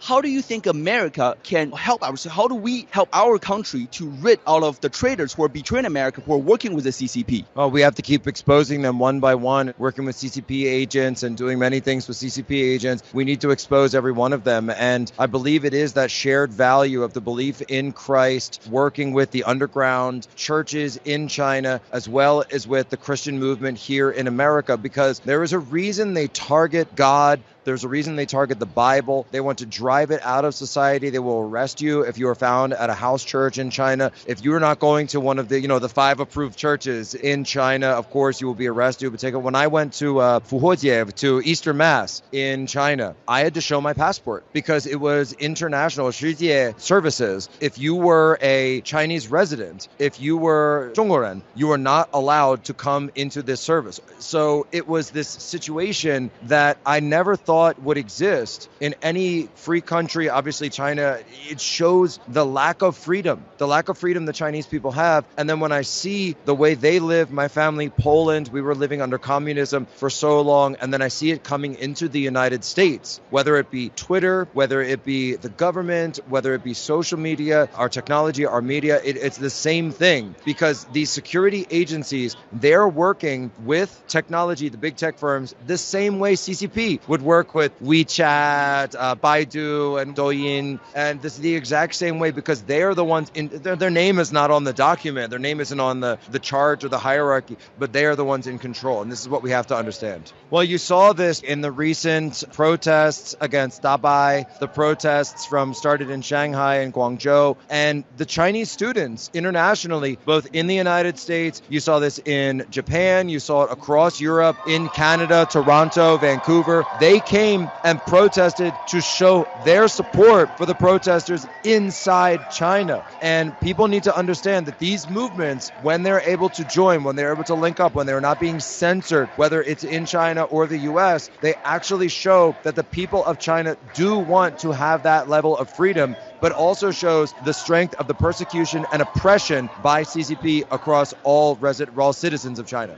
how do you think America can help ourselves? How do we help our country to rid all of the traitors who are betraying America, who are working with the CCP? Well, we have to keep exposing them one by one, working with CCP agents and doing many things with CCP agents. We need to expose every one of them. And I believe it is that shared value of the belief in Christ, working with the underground churches in China, as well as with the Christian movement here in America, because there is a reason they target God. There's a reason they target the Bible. They want to drive it out of society. They will arrest you if you are found at a house church in China. If you're not going to one of the, the 5 approved churches in China, of course, you will be arrested. You will be taken. When I went to Fuhuojian, to Easter Mass in China, I had to show my passport because it was international Shijie services. If you were a Chinese resident, if you were 中国人, you were not allowed to come into this service. So it was this situation that I never thought would exist in any free country. Obviously, China, it shows the lack of freedom the Chinese people have. And then when I see the way they live, my family, Poland, we were living under communism for so long. And then I see it coming into the United States, whether it be Twitter, whether it be the government, whether it be social media, our technology, our media, it's the same thing, because these security agencies, they're working with technology, the big tech firms, the same way CCP would work with WeChat, Baidu, and Douyin, and this is the exact same way, because they are the ones their name is not on the document, their name isn't on the charge or the hierarchy, but they are the ones in control, and this is what we have to understand. Well, you saw this in the recent protests against Dabai, the protests started in Shanghai and Guangzhou, and the Chinese students internationally, both in the United States, you saw this in Japan, you saw it across Europe, in Canada, Toronto, Vancouver. They came and protested to show their support for the protesters inside China. And people need to understand that these movements, when they're able to join, when they're able to link up, when they're not being censored, whether it's in China or the US, they actually show that the people of China do want to have that level of freedom, but also shows the strength of the persecution and oppression by CCP across all citizens of China.